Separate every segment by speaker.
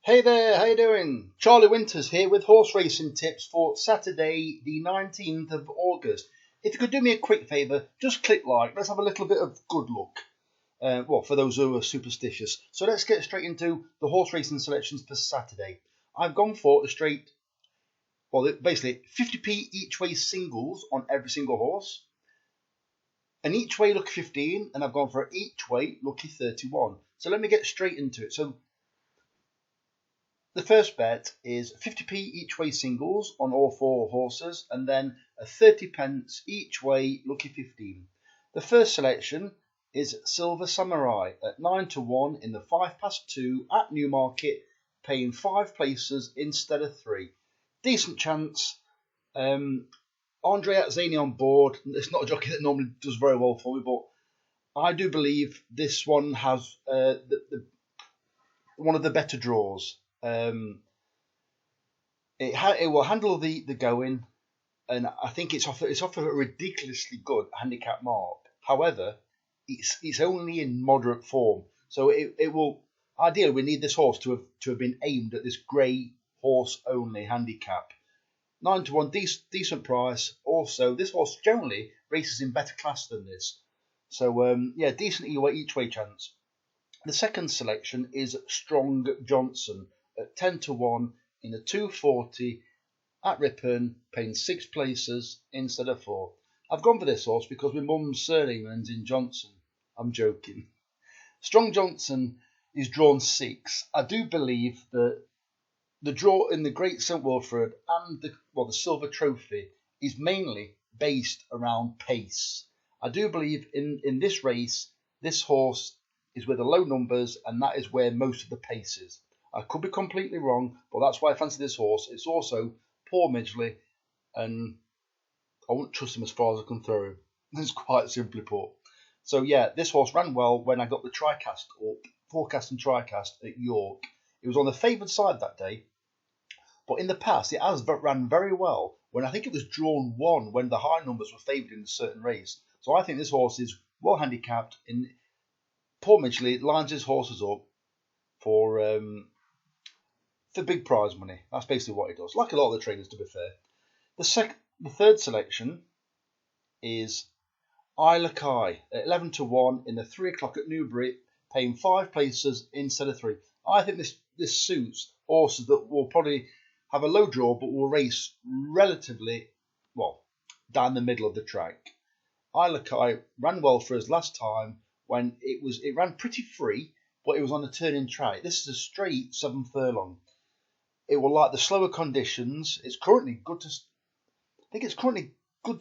Speaker 1: Hey there, how you doing? Charlie Winters here with horse racing tips for Saturday the 19th of August. If you could do me a quick favour, just click like. Let's have a little bit of good luck. For those who are superstitious. So let's get straight into the horse racing selections for Saturday. I've gone for the straight, basically 50p each way singles on every single horse. An each way lucky 15, and I've gone for each way lucky 31. So let me get straight into it. So the first bet is 50p each way singles on all four horses, and then a 30p each way lucky 15. The first selection is Silver Samurai at 9-1 in the 2 at Newmarket, paying 5 places instead of 3. Decent chance. Andre Atzani on board. It's not a jockey that normally does very well for me, but I do believe this one has one of the better draws. It will handle the going, and I think it's off a ridiculously good handicap mark. However, it's only in moderate form, so it will ideally we need this horse to have been aimed at this grey horse only handicap. 9-1, decent price. Also, this horse generally races in better class than this, so decent each way chance. The second selection is Strong Johnson at 10-1 in the 240 at Ripon, paying 6 places instead of 4. I've gone for this horse because my mum's surname ends in Johnson. I'm joking. Strong Johnson is drawn 6. I do believe that the draw in the Great St Wilfred and the Silver Trophy is mainly based around pace. I do believe in this race, this horse is with the low numbers, and that is where most of the pace is. I could be completely wrong, but that's why I fancy this horse. It's also poor Midgley, and I won't trust him as far as I can throw him. It's quite simply put. So yeah, this horse ran well when I got the TriCast up, forecast and TriCast at York. It was on the favoured side that day, but in the past it has ran very well when I think it was drawn 1 when the high numbers were favoured in a certain race. So I think this horse is well handicapped. In poor Midgley lines his horses up for big prize money. That's basically what he does, like a lot of the trainers, to be fair. The third selection is Isla Kai at 11-1 in the 3 o'clock at Newbury, paying 5 places instead of 3. I think this suits horses that will probably have a low draw but will race relatively well down the middle of the track. Isla Kai ran well for us last time when it ran pretty free, but it was on a turning track. This is a straight 7 furlong. It will like the slower conditions. It's currently good to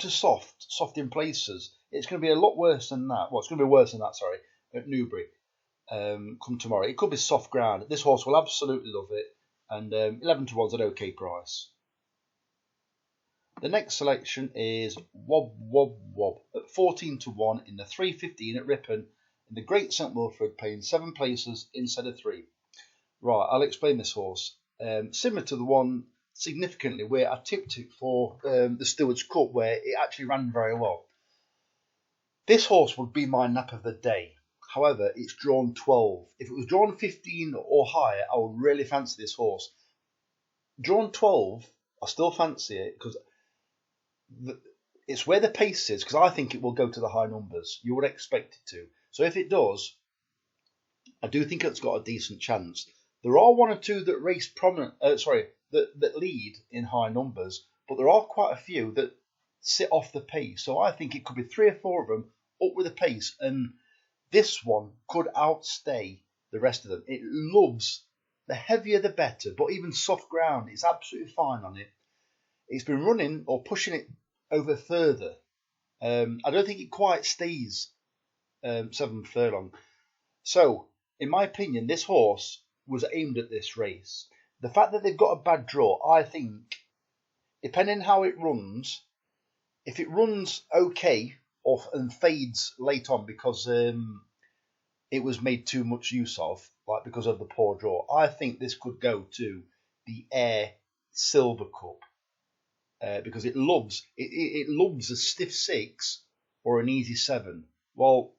Speaker 1: soft in places. It's going to be a lot worse than that. Well, it's going to be worse than that, sorry, at Newbury come tomorrow. It could be soft ground. This horse will absolutely love it, and 11-1 is an okay price. The next selection is Wob Wob Wob at 14-1 in the 3:15 at Ripon in the Great St Wilfred, paying 7 places instead of 3. Right, I'll explain this horse. Similar to the one significantly where I tipped it for the Stewards Cup, where it actually ran very well. This horse would be my nap of the day. However, it's drawn 12. If it was drawn 15 or higher, I would really fancy this horse. Drawn 12, I still fancy it because it's where the pace is, because I think it will go to the high numbers. You would expect it to. So if it does, I do think it's got a decent chance. There are 1 or 2 that race that lead in high numbers, but there are quite a few that sit off the pace. So I think it could be 3 or 4 of them up with the pace, and this one could outstay the rest of them. It loves the heavier the better, but even soft ground, it's absolutely fine on it. It's been running or pushing it over further. I don't think it quite stays 7 furlong. So, in my opinion, this horse was aimed at this race. The fact that they've got a bad draw, I think, depending how it runs, if it runs okay and fades late on because it was made too much use of, like because of the poor draw, I think this could go to the Ayr Silver Cup because it loves a stiff 6 or an easy 7. Well,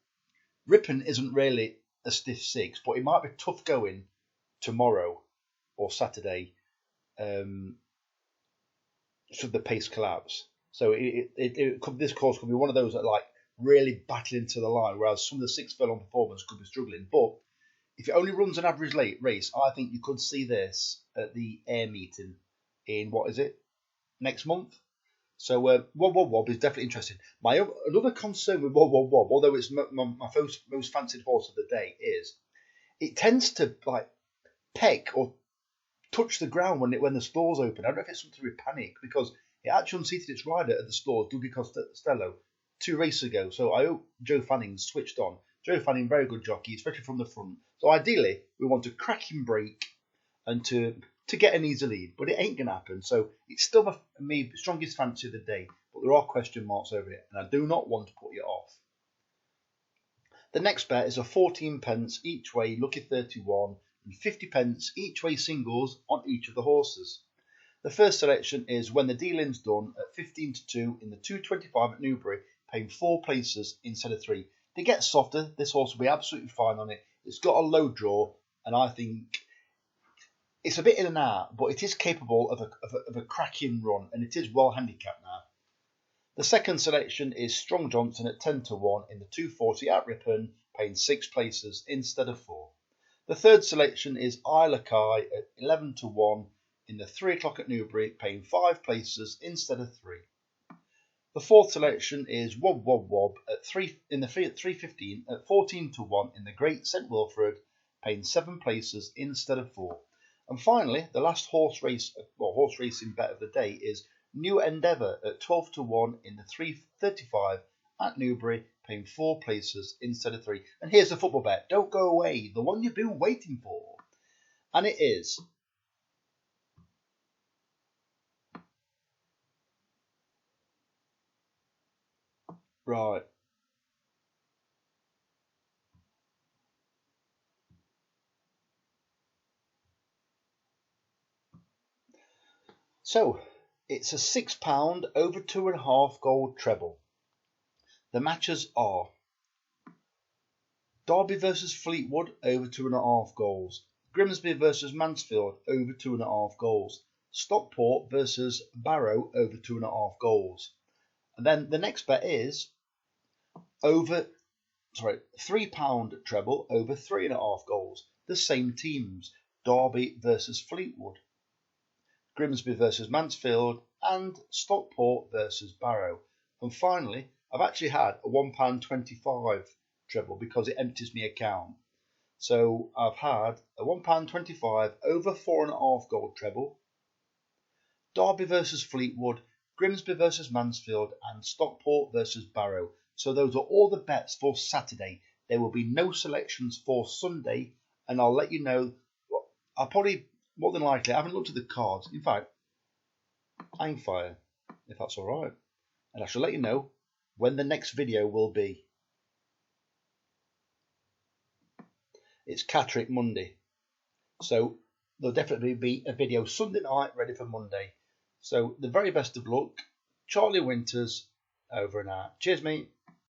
Speaker 1: Ripon isn't really a stiff 6, but it might be tough going tomorrow. or Saturday, should the pace collapse. So this course could be one of those that like really battle into the line, whereas some of the 6 furlong performers could be struggling. But if it only runs an average late race, I think you could see this at the Ayr meeting in, what is it, next month? So Wob Wob Wob is definitely interesting. Another concern with Wob Wob Wob, although it's my most fancied horse of the day, is it tends to like peck or touch the ground when the stores open. I don't know if it's something to do with panic, because it actually unseated its rider at the stores, Dougie Costello, 2 races ago. So I hope Joe Fanning switched on. Joe Fanning, very good jockey, especially from the front. So ideally, we want a cracking break and to get an easy lead, but it ain't going to happen. So it's still my strongest fancy of the day, but there are question marks over it, and I do not want to put you off. The next bet is a 14 pence each way, lucky 31, and 50 pence each way singles on each of the horses. The first selection is When the Dealing's Done at 15-2 in the 225 at Newbury, paying 4 places instead of 3. To get softer, this horse will be absolutely fine on it. It's got a low draw, and I think it's a bit in and out, but it is capable of a cracking run, and it is well handicapped now. The second selection is Strong Johnson at 10-1 in the 240 at Ripon, paying 6 places instead of 4. The third selection is Isla Kai at 11-1 in the 3 o'clock at Newbury, paying 5 places instead of 3. The fourth selection is Wob Wob Wob at 315 at 14-1 in the Great St Wilfred, paying 7 places instead of 4. And finally, the last horse racing bet of the day is New Endeavour at 12-1 in the 335 at Newbury, paying 4 places instead of 3. And here's the football bet. Don't go away. The one you've been waiting for. And it is right. So it's a £6 over 2.5 gold treble. The matches are Derby versus Fleetwood over 2.5 goals. Grimsby versus Mansfield over 2.5 goals. Stockport versus Barrow over 2.5 goals. And then the next bet is £3 treble over 3.5 goals. The same teams, Derby versus Fleetwood, Grimsby versus Mansfield, and Stockport versus Barrow. And finally, I've actually had a £1.25 treble because it empties my account. So I've had a £1.25 over 4.5 gold treble, Derby versus Fleetwood, Grimsby versus Mansfield, and Stockport versus Barrow. So those are all the bets for Saturday. There will be no selections for Sunday, and I'll let you know. I'll probably, more than likely, I haven't looked at the cards. In fact, hang fire, if that's all right. And I shall let you know when the next video will be. It's Catterick Monday. So there'll definitely be a video Sunday night ready for Monday. So the very best of luck. Charlie Winters, over and out. Cheers, mate.